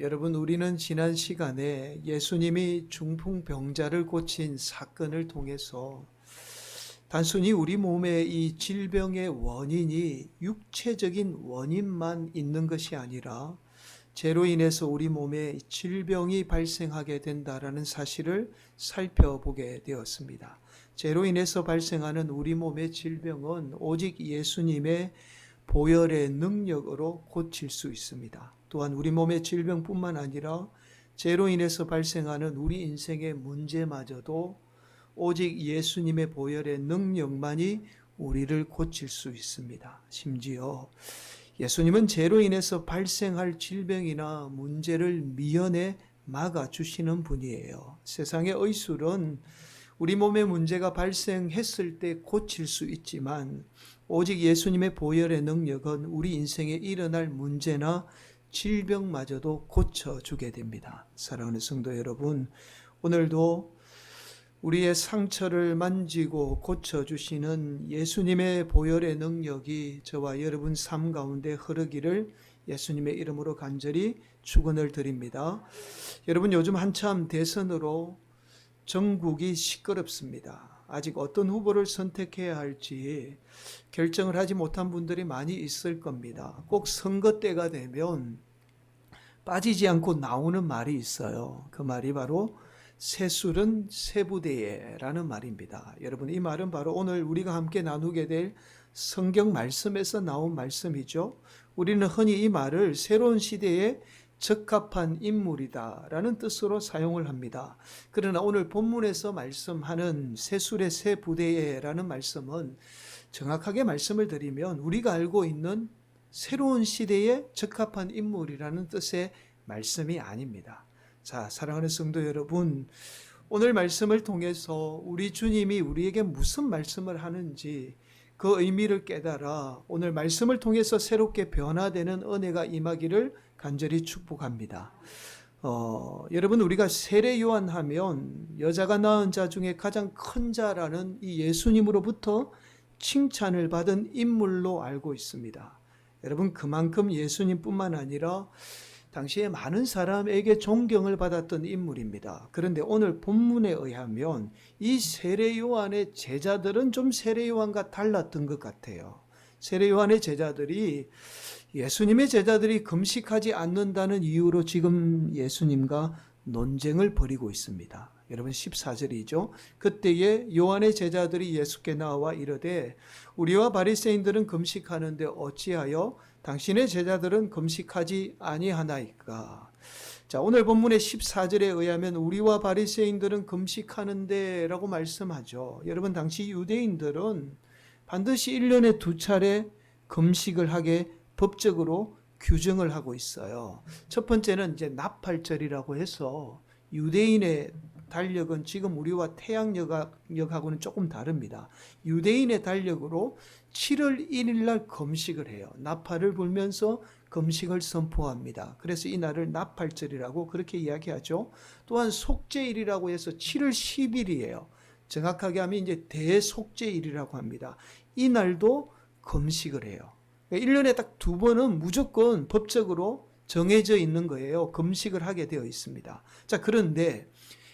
여러분, 우리는 지난 시간에 예수님이 중풍병자를 고친 사건을 통해서 단순히 우리 몸의 이 질병의 원인이 육체적인 원인만 있는 것이 아니라 죄로 인해서 우리 몸에 질병이 발생하게 된다라는 사실을 살펴보게 되었습니다. 죄로 인해서 발생하는 우리 몸의 질병은 오직 예수님의 보혈의 능력으로 고칠 수 있습니다. 또한 우리 몸의 질병뿐만 아니라 죄로 인해서 발생하는 우리 인생의 문제마저도 오직 예수님의 보혈의 능력만이 우리를 고칠 수 있습니다. 심지어 예수님은 죄로 인해서 발생할 질병이나 문제를 미연에 막아주시는 분이에요. 세상의 의술은 우리 몸에 문제가 발생했을 때 고칠 수 있지만 오직 예수님의 보혈의 능력은 우리 인생에 일어날 문제나 질병마저도 고쳐주게 됩니다. 사랑하는 성도 여러분, 오늘도 우리의 상처를 만지고 고쳐주시는 예수님의 보혈의 능력이 저와 여러분 삶 가운데 흐르기를 예수님의 이름으로 간절히 축원을 드립니다. 여러분, 요즘 한참 대선으로 전국이 시끄럽습니다. 아직 어떤 후보를 선택해야 할지 결정을 하지 못한 분들이 많이 있을 겁니다. 꼭 선거 때가 되면 빠지지 않고 나오는 말이 있어요. 그 말이 바로 새술은 새부대에라는 말입니다. 여러분, 이 말은 바로 오늘 우리가 함께 나누게 될 성경 말씀에서 나온 말씀이죠. 우리는 흔히 이 말을 새로운 시대에 적합한 인물이다라는 뜻으로 사용을 합니다. 그러나 오늘 본문에서 말씀하는 새술의 새부대에라는 말씀은 정확하게 말씀을 드리면 우리가 알고 있는 새로운 시대에 적합한 인물이라는 뜻의 말씀이 아닙니다. 자, 사랑하는 성도 여러분, 오늘 말씀을 통해서 우리 주님이 우리에게 무슨 말씀을 하는지 그 의미를 깨달아 오늘 말씀을 통해서 새롭게 변화되는 은혜가 임하기를 간절히 축복합니다. 여러분, 우리가 세례 요한하면 여자가 낳은 자 중에 가장 큰 자라는 이 예수님으로부터 칭찬을 받은 인물로 알고 있습니다. 여러분, 그만큼 예수님뿐만 아니라 당시에 많은 사람에게 존경을 받았던 인물입니다. 그런데 오늘 본문에 의하면 이 세례 요한의 제자들은 좀 세례 요한과 달랐던 것 같아요. 세례 요한의 제자들이 예수님의 제자들이 금식하지 않는다는 이유로 지금 예수님과 논쟁을 벌이고 있습니다. 여러분, 14절이죠. 그때에 요한의 제자들이 예수께 나와 이르되 우리와 바리새인들은 금식하는데 어찌하여 당신의 제자들은 금식하지 아니하나이까. 자, 오늘 본문의 14절에 의하면 우리와 바리새인들은 금식하는데 라고 말씀하죠. 여러분, 당시 유대인들은 반드시 1년에 2차례 금식을 하게 법적으로 규정을 하고 있어요. 첫 번째는 이제 나팔절이라고 해서 유대인의 달력은 지금 우리와 태양력하고는 조금 다릅니다. 유대인의 달력으로 7월 1일 날 금식을 해요. 나팔을 불면서 금식을 선포합니다. 그래서 이 날을 나팔절이라고 그렇게 이야기하죠. 또한 속죄일이라고 해서 7월 10일이에요. 정확하게 하면 이제 대속죄일이라고 합니다. 이 날도 금식을 해요. 1년에 딱 2번은 무조건 법적으로 정해져 있는 거예요. 금식을 하게 되어 있습니다. 자, 그런데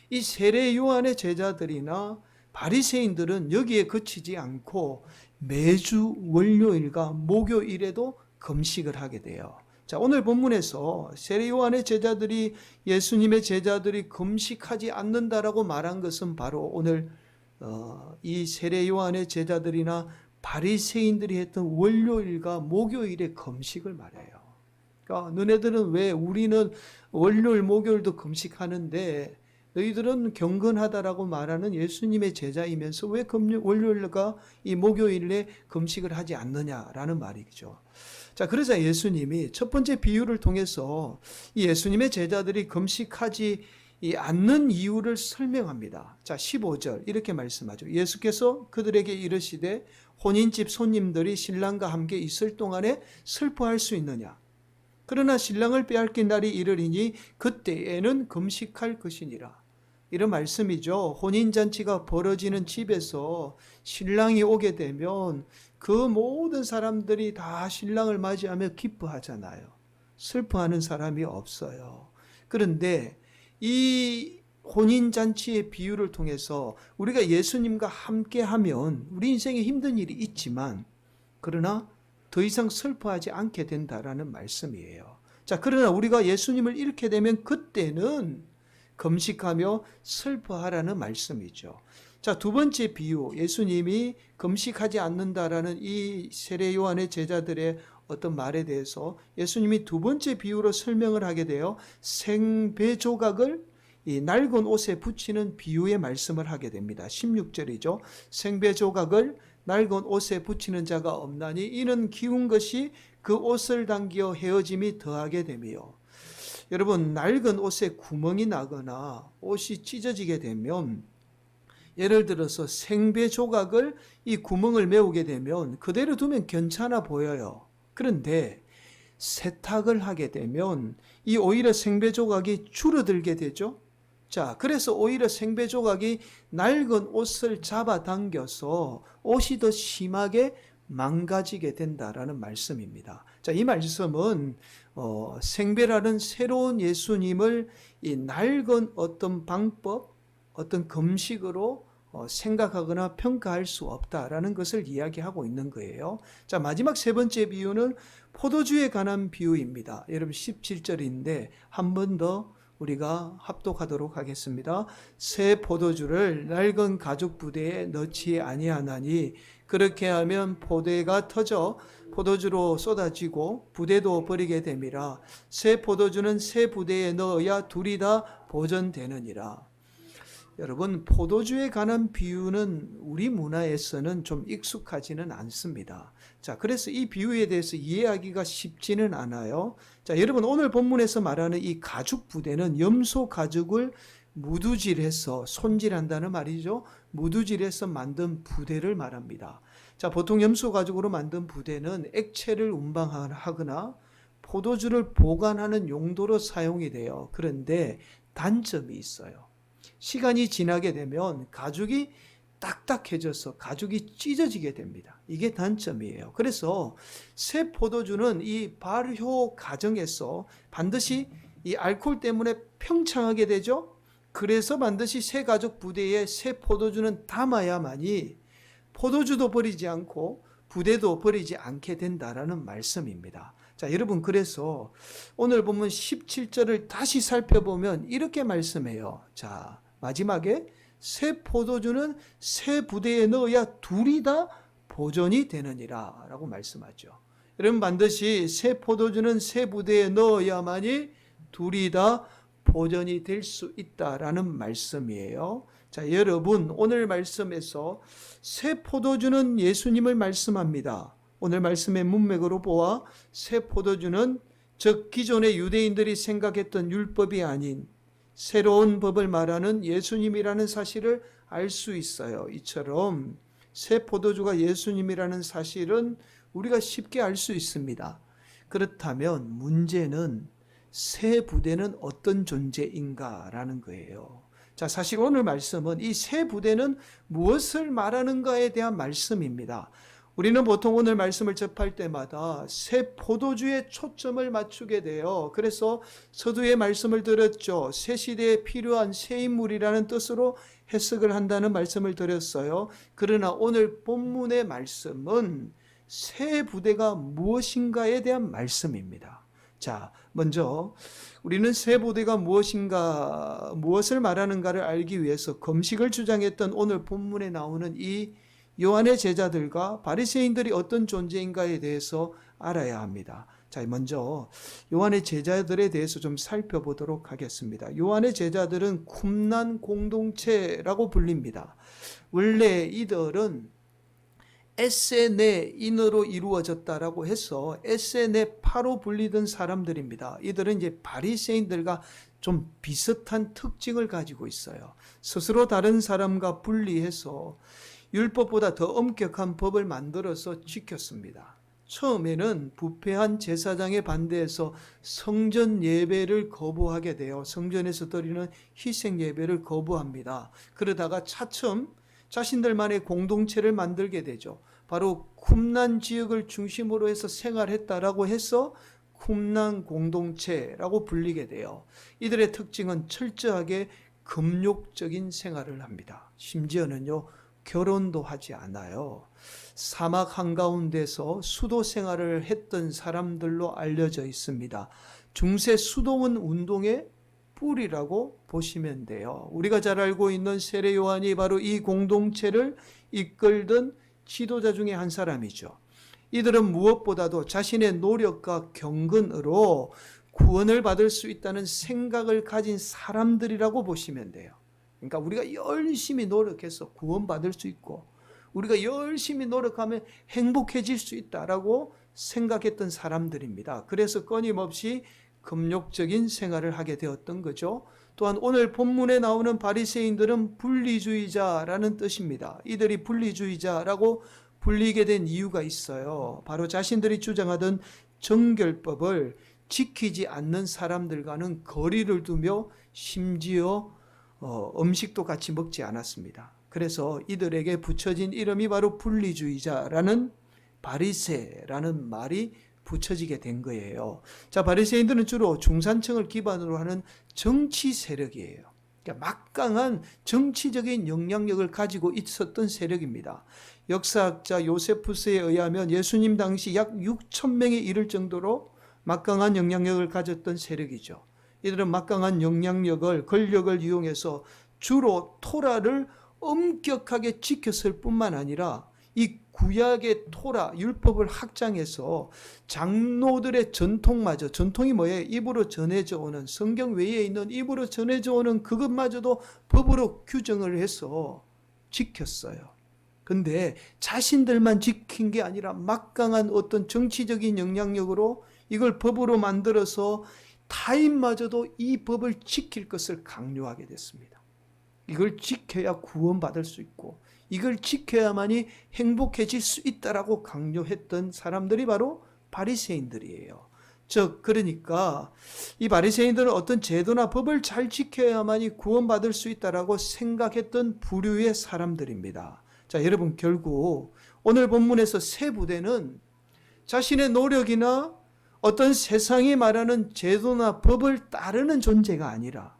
이 세례 요한의 제자들이나 바리새인들은 여기에 그치지 않고 매주 월요일과 목요일에도 금식을 하게 돼요. 자, 오늘 본문에서 세례 요한의 제자들이 예수님의 제자들이 금식하지 않는다라고 말한 것은 바로 오늘 이 세례 요한의 제자들이나 바리새인들이 했던 월요일과 목요일의 금식을 말해요. 그러니까 너네들은 왜 우리는 월요일 목요일도 금식하는데 너희들은 경건하다라고 말하는 예수님의 제자이면서 왜 월요일과 이 목요일에 금식을 하지 않느냐라는 말이죠. 자, 그러자 예수님이 첫 번째 비유를 통해서 이 예수님의 제자들이 금식하지 않는 이유를 설명합니다. 자, 15절 이렇게 말씀하죠. 예수께서 그들에게 이르시되 혼인집 손님들이 신랑과 함께 있을 동안에 슬퍼할 수 있느냐? 그러나 신랑을 빼앗긴 날이 이르리니 그때에는 금식할 것이니라. 이런 말씀이죠. 혼인잔치가 벌어지는 집에서 신랑이 오게 되면 그 모든 사람들이 다 신랑을 맞이하며 기뻐하잖아요. 슬퍼하는 사람이 없어요. 그런데 이 혼인잔치의 비유를 통해서 우리가 예수님과 함께하면 우리 인생에 힘든 일이 있지만 그러나 더 이상 슬퍼하지 않게 된다라는 말씀이에요. 자, 그러나 우리가 예수님을 잃게 되면 그때는 금식하며 슬퍼하라는 말씀이죠. 자, 두 번째 비유, 예수님이 금식하지 않는다라는 이 세례 요한의 제자들의 어떤 말에 대해서 예수님이 두 번째 비유로 설명을 하게 돼요. 생배 조각을 이 낡은 옷에 붙이는 비유의 말씀을 하게 됩니다. 16절이죠. 생배 조각을 낡은 옷에 붙이는 자가 없나니 이는 기운 것이 그 옷을 당겨 헤어짐이 더하게 되며. 여러분, 낡은 옷에 구멍이 나거나 옷이 찢어지게 되면 예를 들어서 생배 조각을 이 구멍을 메우게 되면 그대로 두면 괜찮아 보여요. 그런데 세탁을 하게 되면 이 오히려 생배 조각이 줄어들게 되죠. 자, 그래서 오히려 생배 조각이 낡은 옷을 잡아당겨서 옷이 더 심하게 망가지게 된다라는 말씀입니다. 자, 이 말씀은 생배라는 새로운 예수님을 이 낡은 어떤 방법, 어떤 금식으로 생각하거나 평가할 수 없다라는 것을 이야기하고 있는 거예요. 자, 마지막 세 번째 비유는 포도주에 관한 비유입니다. 여러분 17절인데 한 번 더 우리가 합독하도록 하겠습니다. 새 포도주를 낡은 가죽 부대에 넣지 아니하나니 그렇게 하면 포대가 터져 포도주로 쏟아지고 부대도 버리게 됨이라. 새 포도주는 새 부대에 넣어야 둘이 다 보존되느니라. 여러분, 포도주에 관한 비유는 우리 문화에서는 좀 익숙하지는 않습니다. 자, 그래서 이 비유에 대해서 이해하기가 쉽지는 않아요. 자, 여러분, 오늘 본문에서 말하는 이 가죽 부대는 염소 가죽을 무두질해서 손질한다는 말이죠. 무두질해서 만든 부대를 말합니다. 자, 보통 염소 가죽으로 만든 부대는 액체를 운반하거나 포도주를 보관하는 용도로 사용이 돼요. 그런데 단점이 있어요. 시간이 지나게 되면 가죽이 딱딱해져서 가죽이 찢어지게 됩니다. 이게 단점이에요. 그래서 새 포도주는 이 발효 과정에서 반드시 이 알코올 때문에 평창하게 되죠. 그래서 반드시 새 가죽 부대에 새 포도주는 담아야만이 포도주도 버리지 않고 부대도 버리지 않게 된다라는 말씀입니다. 자, 여러분, 그래서 오늘 보면 17절을 다시 살펴보면 이렇게 말씀해요. 자, 마지막에 새 포도주는 새 부대에 넣어야 둘이 다 보존이 되느니라 라고 말씀하죠. 여러분, 반드시 새 포도주는 새 부대에 넣어야만이 둘이 다 보존이 될 수 있다라는 말씀이에요. 자, 여러분, 오늘 말씀에서 새 포도주는 예수님을 말씀합니다. 오늘 말씀의 문맥으로 보아 새 포도주는 즉 기존의 유대인들이 생각했던 율법이 아닌 새로운 법을 말하는 예수님이라는 사실을 알 수 있어요. 이처럼 새 포도주가 예수님이라는 사실은 우리가 쉽게 알 수 있습니다. 그렇다면 문제는 새 부대는 어떤 존재인가라는 거예요. 자, 사실 오늘 말씀은 이 새 부대는 무엇을 말하는가에 대한 말씀입니다. 우리는 보통 오늘 말씀을 접할 때마다 새 포도주에 초점을 맞추게 돼요. 그래서 서두에 말씀을 드렸죠. 새 시대에 필요한 새 인물이라는 뜻으로 해석을 한다는 말씀을 드렸어요. 그러나 오늘 본문의 말씀은 새 부대가 무엇인가에 대한 말씀입니다. 자, 먼저 우리는 새 부대가 무엇인가, 무엇을 말하는가를 알기 위해서 금식을 주장했던 오늘 본문에 나오는 이 요한의 제자들과 바리새인들이 어떤 존재인가에 대해서 알아야 합니다. 자, 먼저 요한의 제자들에 대해서 좀 살펴보도록 하겠습니다. 요한의 제자들은 쿰난 공동체라고 불립니다. 원래 이들은 에세네인으로 이루어졌다라고 해서 에세네파로 불리던 사람들입니다. 이들은 이제 바리새인들과 좀 비슷한 특징을 가지고 있어요. 스스로 다른 사람과 분리해서 율법보다 더 엄격한 법을 만들어서 지켰습니다. 처음에는 부패한 제사장에 반대해서 성전 예배를 거부하게 돼요. 성전에서 드리는 희생 예배를 거부합니다. 그러다가 차츰 자신들만의 공동체를 만들게 되죠. 바로 쿰난 지역을 중심으로 해서 생활했다라고 해서 쿰란 공동체라고 불리게 돼요. 이들의 특징은 철저하게 금욕적인 생활을 합니다. 심지어는요, 결혼도 하지 않아요. 사막 한가운데서 수도 생활을 했던 사람들로 알려져 있습니다. 중세 수도원 운동의 뿌리라고 보시면 돼요. 우리가 잘 알고 있는 세례 요한이 바로 이 공동체를 이끌던 지도자 중에 한 사람이죠. 이들은 무엇보다도 자신의 노력과 경건으로 구원을 받을 수 있다는 생각을 가진 사람들이라고 보시면 돼요. 그러니까 우리가 열심히 노력해서 구원받을 수 있고 우리가 열심히 노력하면 행복해질 수 있다라고 생각했던 사람들입니다. 그래서 끊임없이 금욕적인 생활을 하게 되었던 거죠. 또한 오늘 본문에 나오는 바리새인들은 분리주의자라는 뜻입니다. 이들이 분리주의자라고 불리게 된 이유가 있어요. 바로 자신들이 주장하던 정결법을 지키지 않는 사람들과는 거리를 두며 심지어 음식도 같이 먹지 않았습니다. 그래서 이들에게 붙여진 이름이 바로 분리주의자라는 바리새라는 말이 붙여지게 된 거예요. 자, 바리새인들은 주로 중산층을 기반으로 하는 정치 세력이에요. 그러니까 막강한 정치적인 영향력을 가지고 있었던 세력입니다. 역사학자 요세푸스에 의하면 예수님 당시 약 6천 명에 이를 정도로 막강한 영향력을 가졌던 세력이죠. 이들은 막강한 영향력을, 권력을 이용해서 주로 토라를 엄격하게 지켰을 뿐만 아니라 이 구약의 토라, 율법을 확장해서 장로들의 전통마저, 전통이 뭐예요? 입으로 전해져 오는, 성경 외에 있는 입으로 전해져 오는 그것마저도 법으로 규정을 해서 지켰어요. 근데 자신들만 지킨 게 아니라 막강한 어떤 정치적인 영향력으로 이걸 법으로 만들어서 타인마저도 이 법을 지킬 것을 강요하게 됐습니다. 이걸 지켜야 구원받을 수 있고 이걸 지켜야만이 행복해질 수 있다라고 강요했던 사람들이 바로 바리새인들이에요. 즉 그러니까 이 바리새인들은 어떤 제도나 법을 잘 지켜야만이 구원받을 수 있다라고 생각했던 부류의 사람들입니다. 자, 여러분, 결국 오늘 본문에서 세 부대는 자신의 노력이나 어떤 세상이 말하는 제도나 법을 따르는 존재가 아니라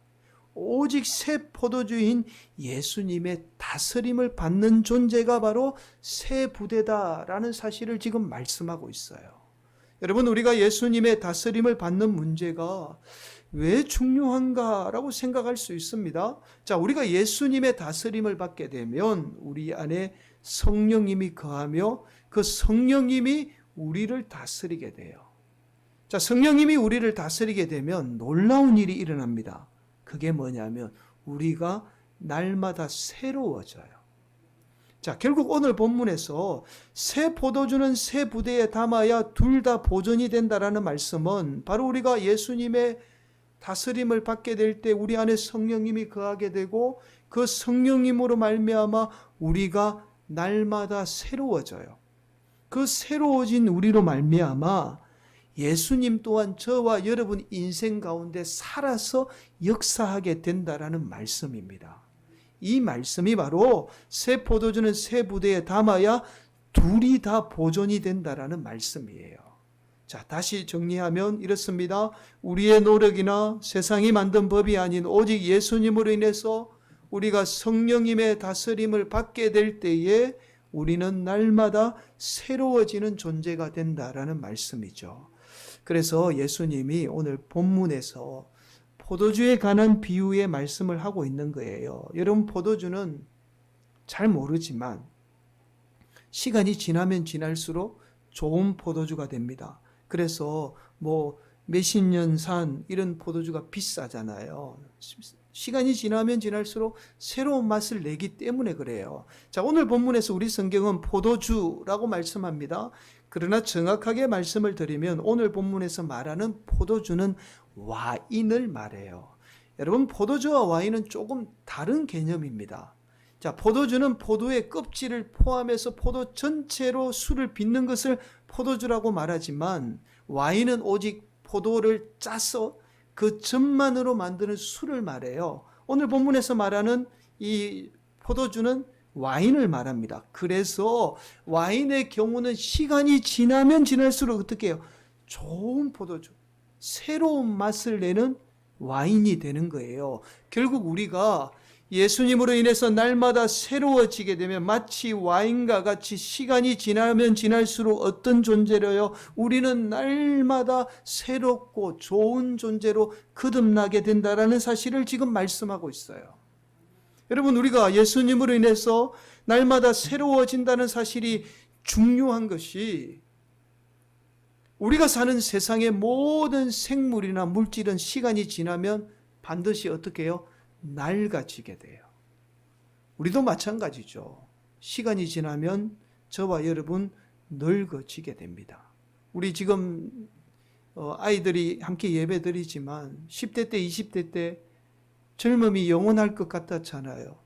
오직 새 포도주인 예수님의 다스림을 받는 존재가 바로 새 부대다라는 사실을 지금 말씀하고 있어요. 여러분, 우리가 예수님의 다스림을 받는 문제가 왜 중요한가라고 생각할 수 있습니다. 자, 우리가 예수님의 다스림을 받게 되면 우리 안에 성령님이 거하며 그 성령님이 우리를 다스리게 돼요. 자, 성령님이 우리를 다스리게 되면 놀라운 일이 일어납니다. 그게 뭐냐면 우리가 날마다 새로워져요. 자, 결국 오늘 본문에서 새 포도주는 새 부대에 담아야 둘 다 보존이 된다라는 말씀은 바로 우리가 예수님의 다스림을 받게 될 때 우리 안에 성령님이 거하게 되고 그 성령님으로 말미암아 우리가 날마다 새로워져요. 그 새로워진 우리로 말미암아 예수님 또한 저와 여러분 인생 가운데 살아서 역사하게 된다라는 말씀입니다. 이 말씀이 바로 새 포도주는 새 부대에 담아야 둘이 다 보존이 된다라는 말씀이에요. 자, 다시 정리하면 이렇습니다. 우리의 노력이나 세상이 만든 법이 아닌 오직 예수님으로 인해서 우리가 성령님의 다스림을 받게 될 때에 우리는 날마다 새로워지는 존재가 된다라는 말씀이죠. 그래서 예수님이 오늘 본문에서 포도주에 관한 비유의 말씀을 하고 있는 거예요. 여러분, 포도주는 잘 모르지만 시간이 지나면 지날수록 좋은 포도주가 됩니다. 그래서 몇십 년 산 이런 포도주가 비싸잖아요. 시간이 지나면 지날수록 새로운 맛을 내기 때문에 그래요. 자, 오늘 본문에서 우리 성경은 포도주라고 말씀합니다. 그러나 정확하게 말씀을 드리면 오늘 본문에서 말하는 포도주는 와인을 말해요. 여러분, 포도주와 와인은 조금 다른 개념입니다. 자, 포도주는 포도의 껍질을 포함해서 포도 전체로 술을 빚는 것을 포도주라고 말하지만 와인은 오직 포도를 짜서 그 즙만으로 만드는 술을 말해요. 오늘 본문에서 말하는 이 포도주는 와인을 말합니다. 그래서 와인의 경우는 시간이 지나면 지날수록 어떻게 해요? 좋은 포도주, 새로운 맛을 내는 와인이 되는 거예요. 결국 우리가 예수님으로 인해서 날마다 새로워지게 되면 마치 와인과 같이 시간이 지나면 지날수록 어떤 존재로요? 우리는 날마다 새롭고 좋은 존재로 거듭나게 된다라는 사실을 지금 말씀하고 있어요. 여러분, 우리가 예수님으로 인해서 날마다 새로워진다는 사실이 중요한 것이, 우리가 사는 세상의 모든 생물이나 물질은 시간이 지나면 반드시 어떻게 해요? 낡아지게 돼요. 우리도 마찬가지죠. 시간이 지나면 저와 여러분 늙어지게 됩니다. 우리 지금 아이들이 함께 예배드리지만 10대 때 20대 때 젊음이 영원할 것 같았잖아요.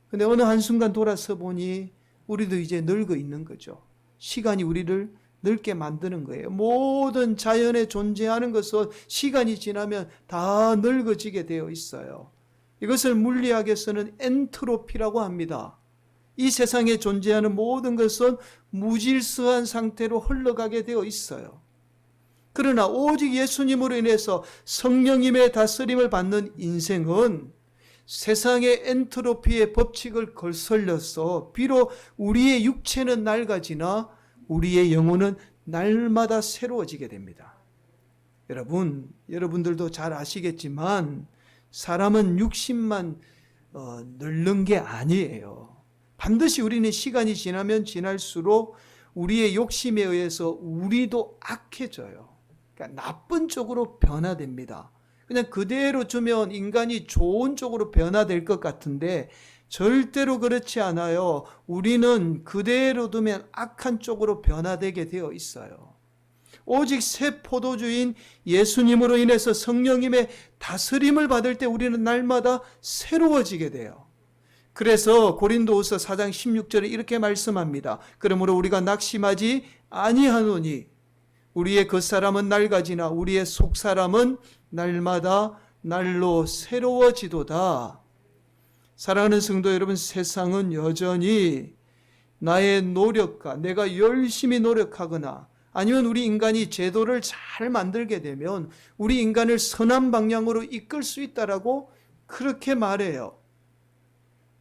근데 어느 한순간 돌아서 보니 우리도 이제 늙어 있는 거죠. 시간이 우리를 늙게 만드는 거예요. 모든 자연에 존재하는 것은 시간이 지나면 다 늙어지게 되어 있어요. 이것을 물리학에서는 엔트로피라고 합니다. 이 세상에 존재하는 모든 것은 무질서한 상태로 흘러가게 되어 있어요. 그러나 오직 예수님으로 인해서 성령님의 다스림을 받는 인생은 세상의 엔트로피의 법칙을 거슬려서 비록 우리의 육체는 낡아지나 우리의 영혼은 날마다 새로워지게 됩니다. 여러분들도 잘 아시겠지만 사람은 육신만 늙는 게 아니에요. 반드시 우리는 시간이 지나면 지날수록 우리의 욕심에 의해서 우리도 악해져요. 그러니까 나쁜 쪽으로 변화됩니다. 그냥 그대로 두면 인간이 좋은 쪽으로 변화될 것 같은데 절대로 그렇지 않아요. 우리는 그대로 두면 악한 쪽으로 변화되게 되어 있어요. 오직 새 포도주인 예수님으로 인해서 성령님의 다스림을 받을 때 우리는 날마다 새로워지게 돼요. 그래서 고린도후서 4장 16절에 이렇게 말씀합니다. 그러므로 우리가 낙심하지 아니하노니 우리의 겉사람은 낡아지나 우리의 속사람은 날마다 날로 새로워지도다. 사랑하는 성도 여러분, 세상은 여전히 나의 노력과 내가 열심히 노력하거나 아니면 우리 인간이 제도를 잘 만들게 되면 우리 인간을 선한 방향으로 이끌 수 있다라고 그렇게 말해요.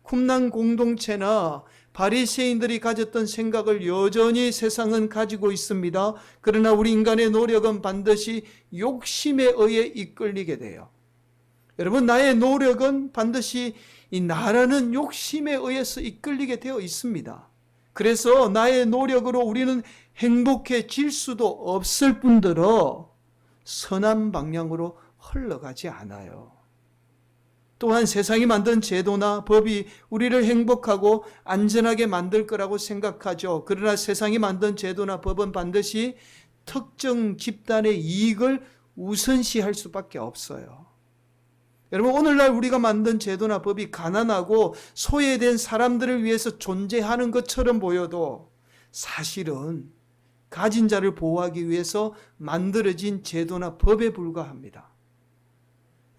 쿰난 공동체나 바리새인들이 가졌던 생각을 여전히 세상은 가지고 있습니다. 그러나 우리 인간의 노력은 반드시 욕심에 의해 이끌리게 돼요. 여러분, 나의 노력은 반드시 이 나라는 욕심에 의해서 이끌리게 되어 있습니다. 그래서 나의 노력으로 우리는 행복해질 수도 없을 뿐더러 선한 방향으로 흘러가지 않아요. 또한 세상이 만든 제도나 법이 우리를 행복하고 안전하게 만들 거라고 생각하죠. 그러나 세상이 만든 제도나 법은 반드시 특정 집단의 이익을 우선시할 수밖에 없어요. 여러분, 오늘날 우리가 만든 제도나 법이 가난하고 소외된 사람들을 위해서 존재하는 것처럼 보여도 사실은 가진 자를 보호하기 위해서 만들어진 제도나 법에 불과합니다.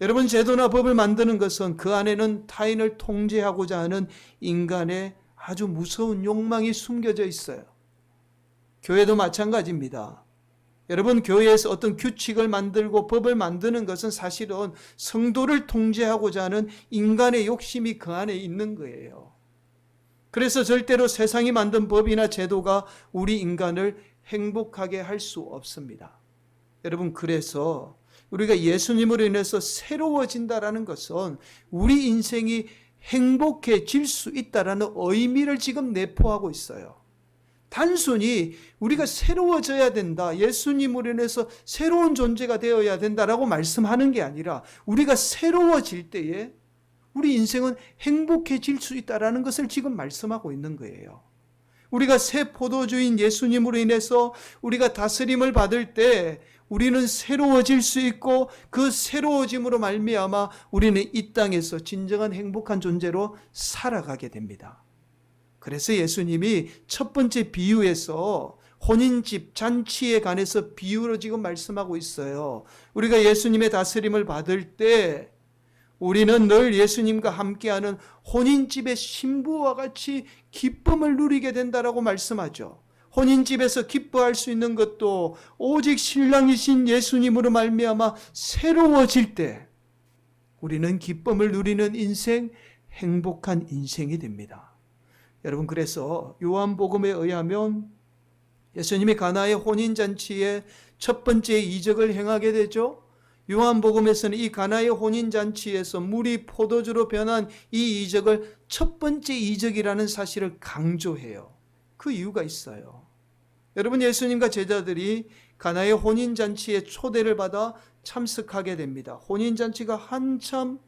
여러분, 제도나 법을 만드는 것은 그 안에는 타인을 통제하고자 하는 인간의 아주 무서운 욕망이 숨겨져 있어요. 교회도 마찬가지입니다. 여러분, 교회에서 어떤 규칙을 만들고 법을 만드는 것은 사실은 성도를 통제하고자 하는 인간의 욕심이 그 안에 있는 거예요. 그래서 절대로 세상이 만든 법이나 제도가 우리 인간을 행복하게 할 수 없습니다. 여러분, 그래서 우리가 예수님으로 인해서 새로워진다라는 것은 우리 인생이 행복해질 수 있다라는 의미를 지금 내포하고 있어요. 단순히 우리가 새로워져야 된다, 예수님으로 인해서 새로운 존재가 되어야 된다라고 말씀하는 게 아니라 우리가 새로워질 때에 우리 인생은 행복해질 수 있다라는 것을 지금 말씀하고 있는 거예요. 우리가 새 포도주인 예수님으로 인해서 우리가 다스림을 받을 때 우리는 새로워질 수 있고 그 새로워짐으로 말미암아 우리는 이 땅에서 진정한 행복한 존재로 살아가게 됩니다. 그래서 예수님이 첫 번째 비유에서 혼인집 잔치에 관해서 비유로 지금 말씀하고 있어요. 우리가 예수님의 다스림을 받을 때 우리는 늘 예수님과 함께하는 혼인집의 신부와 같이 기쁨을 누리게 된다라고 말씀하죠. 혼인집에서 기뻐할 수 있는 것도 오직 신랑이신 예수님으로 말미암아 새로워질 때 우리는 기쁨을 누리는 인생, 행복한 인생이 됩니다. 여러분, 그래서 요한복음에 의하면 예수님이 가나의 혼인잔치에 첫 번째 이적을 행하게 되죠. 요한복음에서는 이 가나의 혼인잔치에서 물이 포도주로 변한 이 이적을 첫 번째 이적이라는 사실을 강조해요. 그 이유가 있어요. 여러분, 예수님과 제자들이 가나의 혼인잔치에 초대를 받아 참석하게 됩니다. 혼인잔치가 한참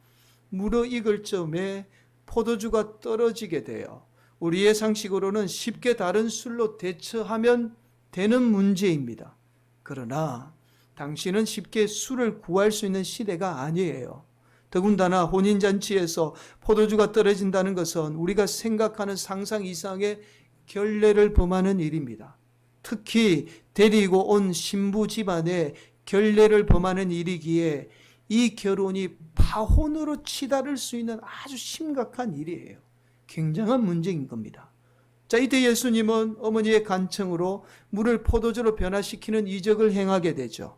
무르익을 즈음에 포도주가 떨어지게 돼요. 우리의 상식으로는 쉽게 다른 술로 대처하면 되는 문제입니다. 그러나 당신은 쉽게 술을 구할 수 있는 시대가 아니에요. 더군다나 혼인잔치에서 포도주가 떨어진다는 것은 우리가 생각하는 상상 이상의 결례를 범하는 일입니다. 특히 데리고 온 신부 집안에 결례를 범하는 일이기에 이 결혼이 파혼으로 치달을 수 있는 아주 심각한 일이에요. 굉장한 문제인 겁니다. 자, 이때 예수님은 어머니의 간청으로 물을 포도주로 변화시키는 이적을 행하게 되죠.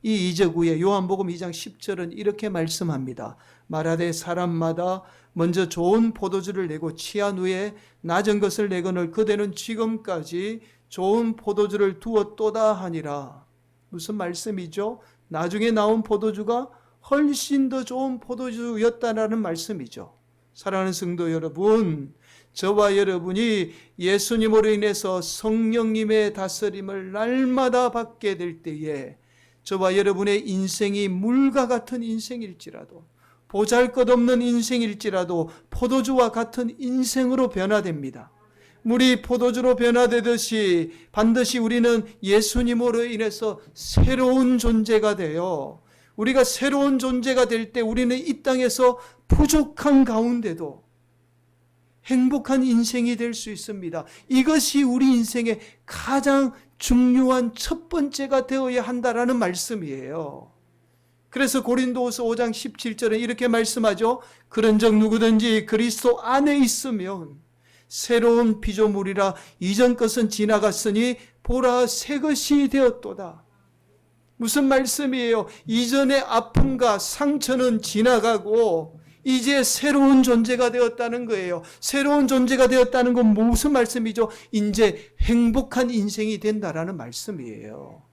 이 이적 후에 요한복음 2장 10절은 이렇게 말씀합니다. 말하되 사람마다 먼저 좋은 포도주를 내고 취한 후에 낮은 것을 내거늘 그대는 지금까지 좋은 포도주를 두었도다 하니라. 무슨 말씀이죠? 나중에 나온 포도주가 훨씬 더 좋은 포도주였다라는 말씀이죠. 사랑하는 성도 여러분, 저와 여러분이 예수님으로 인해서 성령님의 다스림을 날마다 받게 될 때에 저와 여러분의 인생이 물과 같은 인생일지라도, 보잘것없는 인생일지라도 포도주와 같은 인생으로 변화됩니다. 물이 포도주로 변화되듯이 반드시 우리는 예수님으로 인해서 새로운 존재가 되어, 우리가 새로운 존재가 될 때 우리는 이 땅에서 부족한 가운데도 행복한 인생이 될 수 있습니다. 이것이 우리 인생의 가장 중요한 첫 번째가 되어야 한다라는 말씀이에요. 그래서 고린도후서 5장 17절에 이렇게 말씀하죠. 그런즉 누구든지 그리스도 안에 있으면 새로운 피조물이라 이전 것은 지나갔으니 보라 새 것이 되었도다. 무슨 말씀이에요? 이전의 아픔과 상처는 지나가고 이제 새로운 존재가 되었다는 거예요. 새로운 존재가 되었다는 건 무슨 말씀이죠? 이제 행복한 인생이 된다라는 말씀이에요.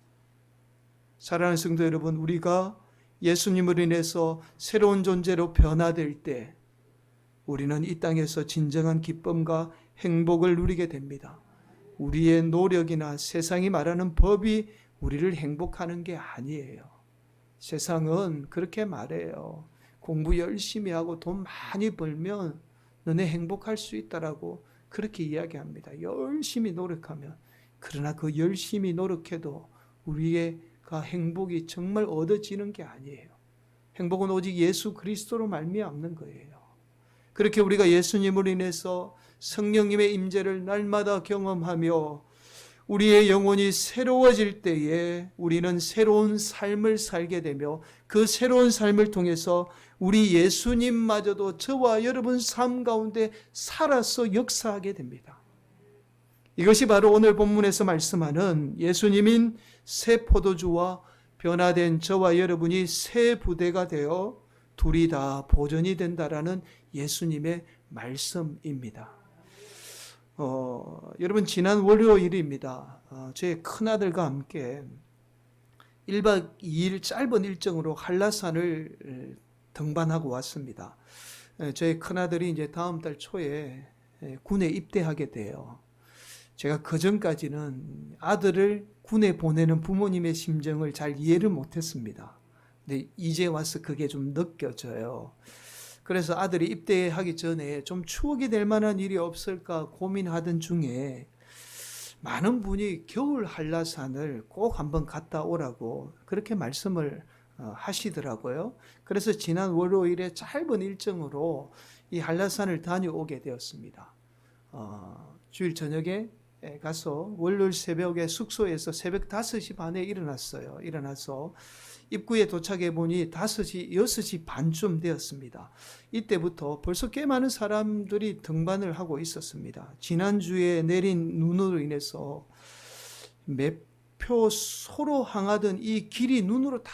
사랑하는 성도 여러분, 우리가 예수님으로 인해서 새로운 존재로 변화될 때 우리는 이 땅에서 진정한 기쁨과 행복을 누리게 됩니다. 우리의 노력이나 세상이 말하는 법이 우리를 행복하는 게 아니에요. 세상은 그렇게 말해요. 공부 열심히 하고 돈 많이 벌면 너네 행복할 수 있다라고 그렇게 이야기합니다. 열심히 노력하면. 그러나 그 열심히 노력해도 우리가 행복이 정말 얻어지는 게 아니에요. 행복은 오직 예수 그리스도로 말미암는 거예요. 그렇게 우리가 예수님으로 인해서 성령님의 임재를 날마다 경험하며 우리의 영혼이 새로워질 때에 우리는 새로운 삶을 살게 되며 그 새로운 삶을 통해서 우리 예수님마저도 저와 여러분 삶 가운데 살아서 역사하게 됩니다. 이것이 바로 오늘 본문에서 말씀하는 예수님인 새 포도주와 변화된 저와 여러분이 새 부대가 되어 둘이 다 보존이 된다라는 예수님의 말씀입니다. 여러분, 지난 월요일입니다. 제 큰아들과 함께 1박 2일 짧은 일정으로 한라산을 등반하고 왔습니다. 저희 큰아들이 이제 다음 달 초에 군에 입대하게 돼요. 제가 그전까지는 아들을 군에 보내는 부모님의 심정을 잘 이해를 못했습니다. 근데 이제 와서 그게 좀 느껴져요. 그래서 아들이 입대하기 전에 좀 추억이 될 만한 일이 없을까 고민하던 중에 많은 분이 겨울 한라산을 꼭 한번 갔다 오라고 그렇게 말씀을 하시더라고요. 그래서 지난 월요일에 짧은 일정으로 이 한라산을 다녀오게 되었습니다. 주일 저녁에 가서 월요일 새벽에 숙소에서 새벽 5시 반에 일어났어요. 일어나서 입구에 도착해 보니 5시, 6시 반쯤 되었습니다. 이때부터 벌써 꽤 많은 사람들이 등반을 하고 있었습니다. 지난주에 내린 눈으로 인해서 매표소로 향하던 이 길이 눈으로 다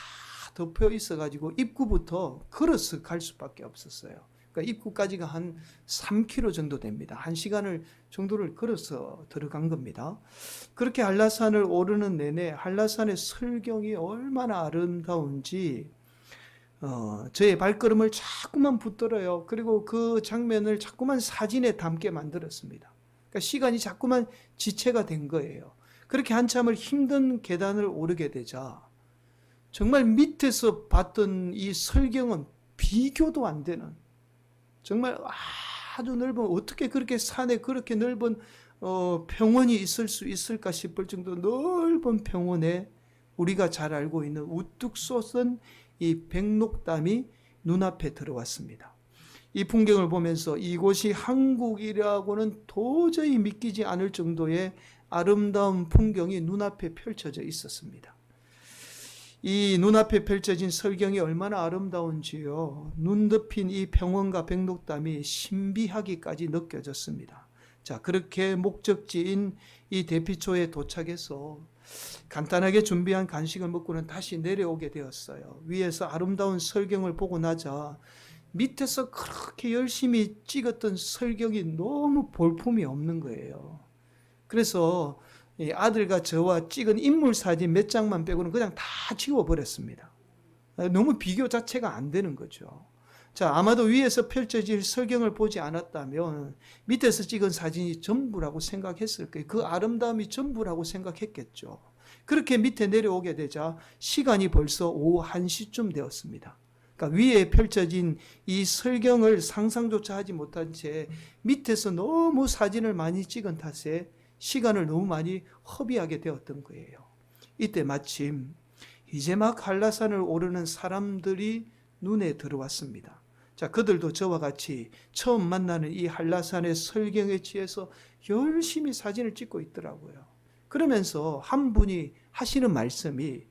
덮여 있어가지고 입구부터 걸어서 갈 수밖에 없었어요. 그러니까 입구까지가 한 3km 정도 됩니다. 1시간을 정도를 걸어서 들어간 겁니다. 그렇게 한라산을 오르는 내내 한라산의 설경이 얼마나 아름다운지 저의 발걸음을 자꾸만 붙들어요. 그리고 그 장면을 자꾸만 사진에 담게 만들었습니다. 그러니까 시간이 자꾸만 지체가 된 거예요. 그렇게 한참을 힘든 계단을 오르게 되자 정말 밑에서 봤던 이 설경은 비교도 안 되는, 정말 아주 넓은, 어떻게 그렇게 산에 그렇게 넓은 평원이 있을 수 있을까 싶을 정도 넓은 평원에 우리가 잘 알고 있는 우뚝 솟은 이 백록담이 눈앞에 들어왔습니다. 이 풍경을 보면서 이곳이 한국이라고는 도저히 믿기지 않을 정도의 아름다운 풍경이 눈앞에 펼쳐져 있었습니다. 이 눈앞에 펼쳐진 설경이 얼마나 아름다운지요. 눈 덮인 이 평원과 백록담이 신비하기까지 느껴졌습니다. 자, 그렇게 목적지인 이 대피초에 도착해서 간단하게 준비한 간식을 먹고는 다시 내려오게 되었어요. 위에서 아름다운 설경을 보고 나자 밑에서 그렇게 열심히 찍었던 설경이 너무 볼품이 없는 거예요. 그래서 아들과 저와 찍은 인물 사진 몇 장만 빼고는 그냥 다 지워버렸습니다. 너무 비교 자체가 안 되는 거죠. 자, 아마도 위에서 펼쳐질 설경을 보지 않았다면 밑에서 찍은 사진이 전부라고 생각했을 거예요. 그 아름다움이 전부라고 생각했겠죠. 그렇게 밑에 내려오게 되자 시간이 벌써 오후 1시쯤 되었습니다. 그러니까 위에 펼쳐진 이 설경을 상상조차 하지 못한 채 밑에서 너무 사진을 많이 찍은 탓에 시간을 너무 많이 허비하게 되었던 거예요. 이때 마침 이제 막 한라산을 오르는 사람들이 눈에 들어왔습니다. 자, 그들도 저와 같이 처음 만나는 이 한라산의 설경에 취해서 열심히 사진을 찍고 있더라고요. 그러면서 한 분이 하시는 말씀이,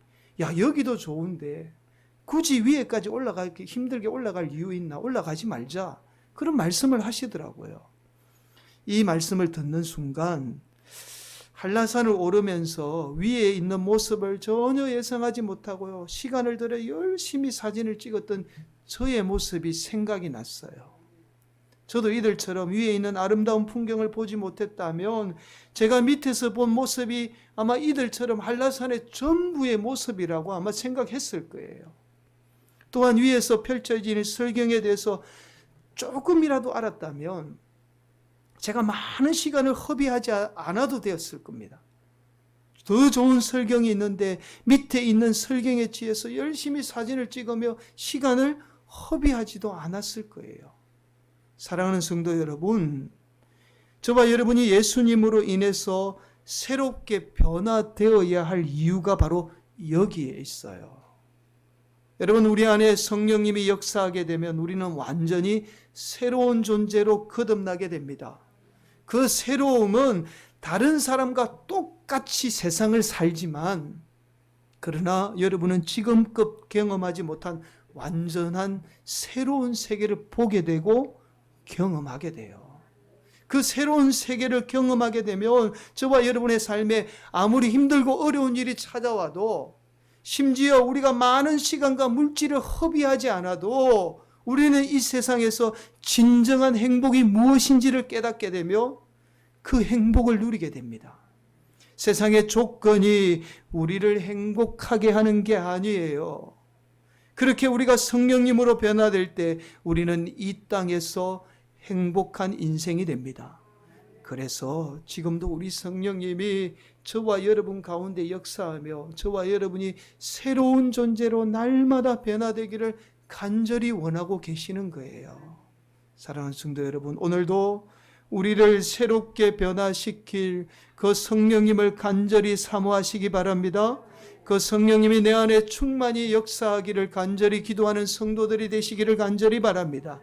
야, 여기도 좋은데 굳이 위에까지 힘들게 올라갈 이유 있나? 올라가지 말자. 그런 말씀을 하시더라고요. 이 말씀을 듣는 순간 한라산을 오르면서 위에 있는 모습을 전혀 예상하지 못하고요, 시간을 들여 열심히 사진을 찍었던 저의 모습이 생각이 났어요. 저도 이들처럼 위에 있는 아름다운 풍경을 보지 못했다면 제가 밑에서 본 모습이 아마 이들처럼 한라산의 전부의 모습이라고 아마 생각했을 거예요. 또한 위에서 펼쳐지는 설경에 대해서 조금이라도 알았다면 제가 많은 시간을 허비하지 않아도 되었을 겁니다. 더 좋은 설경이 있는데 밑에 있는 설경에 취해서 열심히 사진을 찍으며 시간을 허비하지도 않았을 거예요. 사랑하는 성도 여러분, 저와 여러분이 예수님으로 인해서 새롭게 변화되어야 할 이유가 바로 여기에 있어요. 여러분, 우리 안에 성령님이 역사하게 되면 우리는 완전히 새로운 존재로 거듭나게 됩니다. 그 새로움은 다른 사람과 똑같이 세상을 살지만, 그러나 여러분은 지금껏 경험하지 못한 완전한 새로운 세계를 보게 되고 경험하게 돼요. 그 새로운 세계를 경험하게 되면 저와 여러분의 삶에 아무리 힘들고 어려운 일이 찾아와도, 심지어 우리가 많은 시간과 물질을 허비하지 않아도 우리는 이 세상에서 진정한 행복이 무엇인지를 깨닫게 되며 그 행복을 누리게 됩니다. 세상의 조건이 우리를 행복하게 하는 게 아니에요. 그렇게 우리가 성령님으로 변화될 때 우리는 이 땅에서 행복한 인생이 됩니다. 그래서 지금도 우리 성령님이 저와 여러분 가운데 역사하며 저와 여러분이 새로운 존재로 날마다 변화되기를 간절히 원하고 계시는 거예요. 사랑하는 성도 여러분, 오늘도 우리를 새롭게 변화시킬 그 성령님을 간절히 사모하시기 바랍니다. 그 성령님이 내 안에 충만히 역사하기를 간절히 기도하는 성도들이 되시기를 간절히 바랍니다.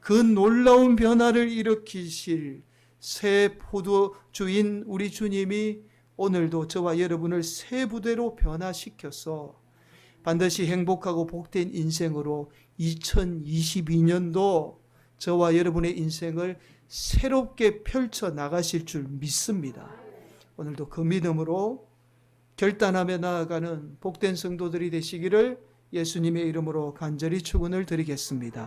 그 놀라운 변화를 일으키실 새 포도주인 우리 주님이 오늘도 저와 여러분을 새 부대로 변화시켜서 반드시 행복하고 복된 인생으로 2022년도 저와 여러분의 인생을 새롭게 펼쳐 나가실 줄 믿습니다. 오늘도 그 믿음으로 결단하며 나아가는 복된 성도들이 되시기를 예수님의 이름으로 간절히 축원을 드리겠습니다.